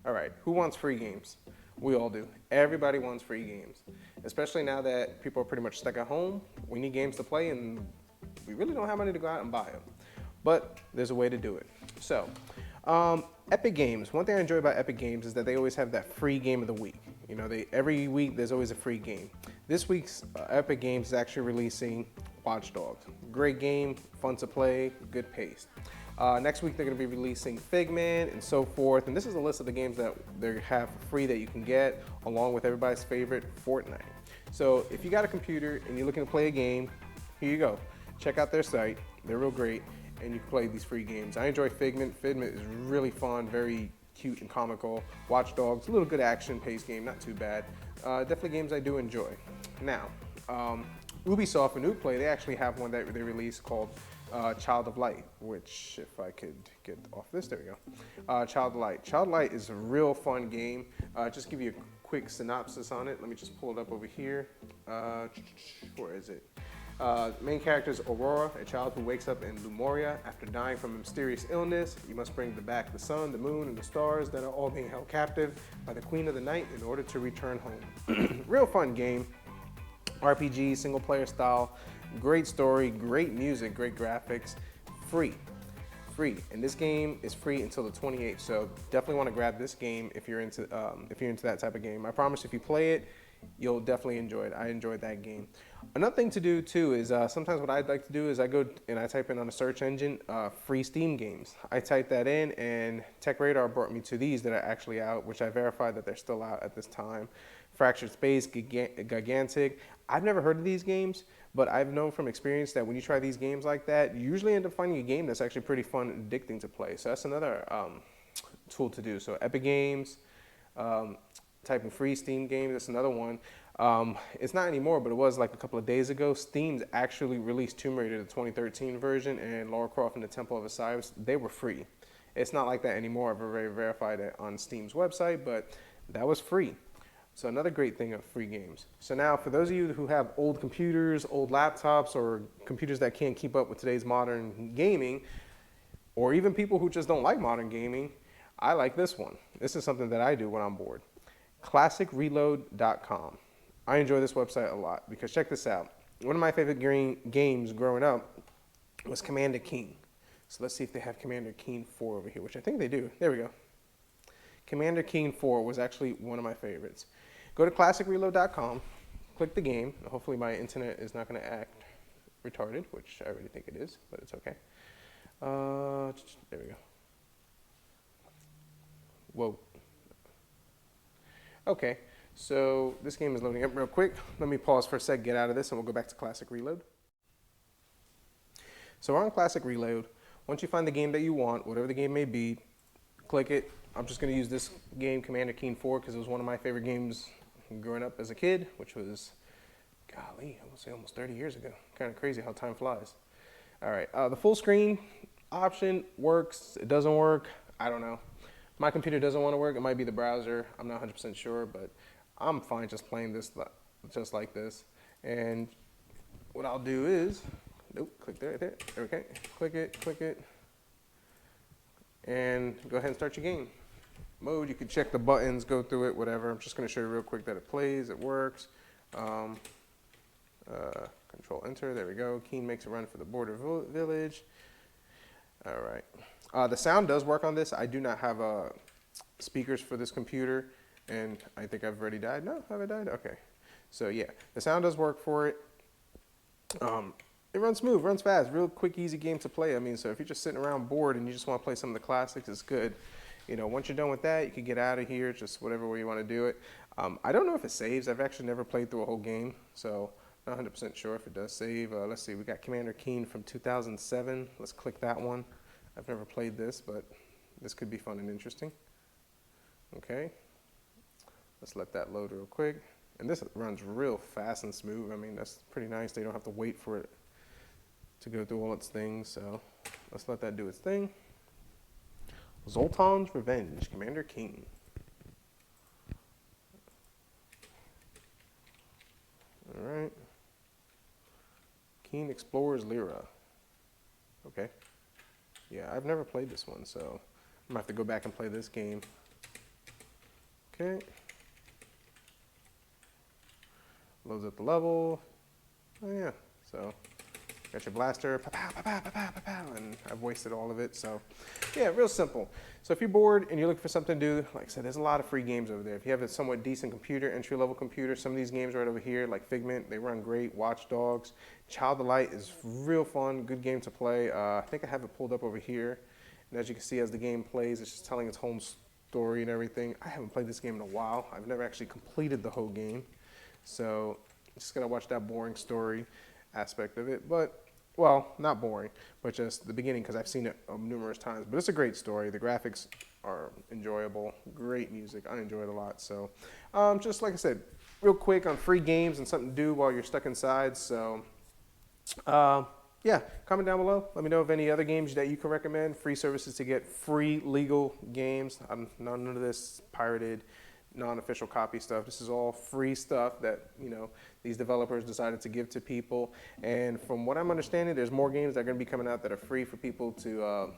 All right, who wants free games? We all do. Everybody wants free games, especially now that people are pretty much stuck at home. We need games to play, and we really don't have money to go out and buy them. But there's a way to do it. So, Epic Games. One thing I enjoy about Epic Games is that they always have that free game of the week. You know, every week there's always a free game. This week's Epic Games is actually releasing Watch Dogs. Great game, fun to play, good pace. Next week they're going to be releasing Figment and so forth. And this is a list of the games that they have for free that you can get, along with everybody's favorite Fortnite. So if you got a computer and you're looking to play a game, here you go. Check out their site. They're real great, and you can play these free games. I enjoy Figment. Figment is really fun, very cute and comical. Watch Dogs, a little good action-paced game, not too bad. Definitely games I do enjoy. Now, Ubisoft and Uplay, they actually have one that they released called Child of Light, which if I could get off this, there we go. Child of Light. Child of Light is a real fun game. Just give you a quick synopsis on it. Let me just pull it up over here. Where is it? Main character is Aurora, a child who wakes up in Lemuria after dying from a mysterious illness. You must bring back the sun, the moon, and the stars that are all being held captive by the Queen of the Night in order to return home. Real fun game. RPG, single player style, great story, great music, great graphics, free. And this game is free until the 28th, so definitely want to grab this game if you're into that type of game. I promise if you play it, you'll definitely enjoy it. I enjoyed that game. Another thing to do too is sometimes what I'd like to do is I go and I type in on a search engine free Steam games. I type that in and TechRadar brought me to these that are actually out, which I verified that they're still out at this time. Fractured Space, Gigantic. I've never heard of these games, but I've known from experience that when you try these games like that, you usually end up finding a game that's actually pretty fun and addicting to play. So that's another tool to do. So Epic Games, typing free Steam games, that's another one. It's not anymore, but it was like a couple of days ago. Steam's actually released Tomb Raider, the 2013 version, and Lara Croft and the Temple of Osiris. They were free. It's not like that anymore. I've already verified it on Steam's website, but that was free. So another great thing of free games. So now for those of you who have old computers, old laptops, or computers that can't keep up with today's modern gaming, or even people who just don't like modern gaming, I like this one. This is something that I do when I'm bored. ClassicReload.com. I enjoy this website a lot because check this out. One of my favorite games growing up was Commander Keen. So let's see if they have Commander Keen 4 over here, which I think they do. There we go. Commander Keen 4 was actually one of my favorites. Go to ClassicReload.com, click the game. Hopefully my internet is not going to act retarded, which I already think it is, but it's okay. There we go. Whoa. Okay, so this game is loading up real quick. Let me pause for a sec, get out of this, and we'll go back to Classic Reload. So we're on Classic Reload. Once you find the game that you want, whatever the game may be, click it. I'm just going to use this game, Commander Keen 4, because it was one of my favorite games growing up as a kid, which was, golly, I would say almost 30 years ago. Kind of crazy how time flies. All right, the full screen option works. It doesn't work. I don't know. My computer doesn't want to work. It might be the browser. I'm not 100% sure, but I'm fine just playing this just like this. And what I'll do is, click there, okay, click it, and go ahead and start your game. Mode, you can check the buttons, go through it, whatever. I'm just going to show you real quick that it plays, it works. Control Enter, there we go. Keen makes a run for the border village. All right. The sound does work on this. I do not have speakers for this computer, and I think I've already died. No, have I died? Okay. So yeah, the sound does work for it. It runs smooth, runs fast, real quick, easy game to play. I mean, so if you're just sitting around bored and you just want to play some of the classics, it's good. You know, once you're done with that, you can get out of here, just whatever way you want to do it. I don't know if it saves. I've actually never played through a whole game, so not 100% sure if it does save. Let's see, we got Commander Keen from 2007. Let's click that one. I've never played this, but this could be fun and interesting. Okay, let's let that load real quick. And this runs real fast and smooth. I mean, that's pretty nice. They don't have to wait for it to go through all its things, so let's let that do its thing. Zoltan's Revenge, Commander Keen. All right. Keen Explorers Lyra. Okay. Yeah, I've never played this one, so I'm gonna have to go back and play this game. Okay. Loads up the level. Oh yeah, so got your blaster, pa-pow, pa-pow, pa-pow, pa-pow, and I've wasted all of it. So yeah, real simple. So if you're bored and you're looking for something to do, like I said, there's a lot of free games over there. If you have a somewhat decent computer, entry-level computer, some of these games right over here, like Figment, they run great. Watch Dogs, Child of Light is real fun, good game to play. I think I have it pulled up over here. And as you can see, as the game plays, it's just telling its home story and everything. I haven't played this game in a while. I've never actually completed the whole game. So just gotta watch that boring story aspect of it. But, well, not boring, but just the beginning, because I've seen it numerous times. But it's a great story. The graphics are enjoyable. Great music. I enjoy it a lot. So just like I said, real quick on free games and something to do while you're stuck inside. So yeah, comment down below. Let me know of any other games that you can recommend. Free services to get free legal games. None of this pirated, non-official copy stuff. This is all free stuff that, you know, these developers decided to give to people. And from what I'm understanding, there's more games that are going to be coming out that are free for people to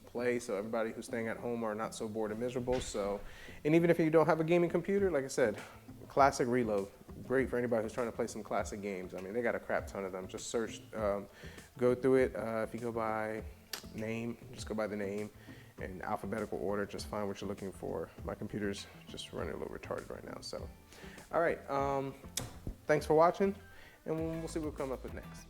play. So everybody who's staying at home are not so bored and miserable. So, and even if you don't have a gaming computer, like I said, Classic Reload, great for anybody who's trying to play some classic games. I mean, they got a crap ton of them. Just search, go through it. If you go by name, just go by the name. In alphabetical order, just find what you're looking for. My computer's just running a little retarded right now. So, all right, thanks for watching, and we'll see what we'll come up with next.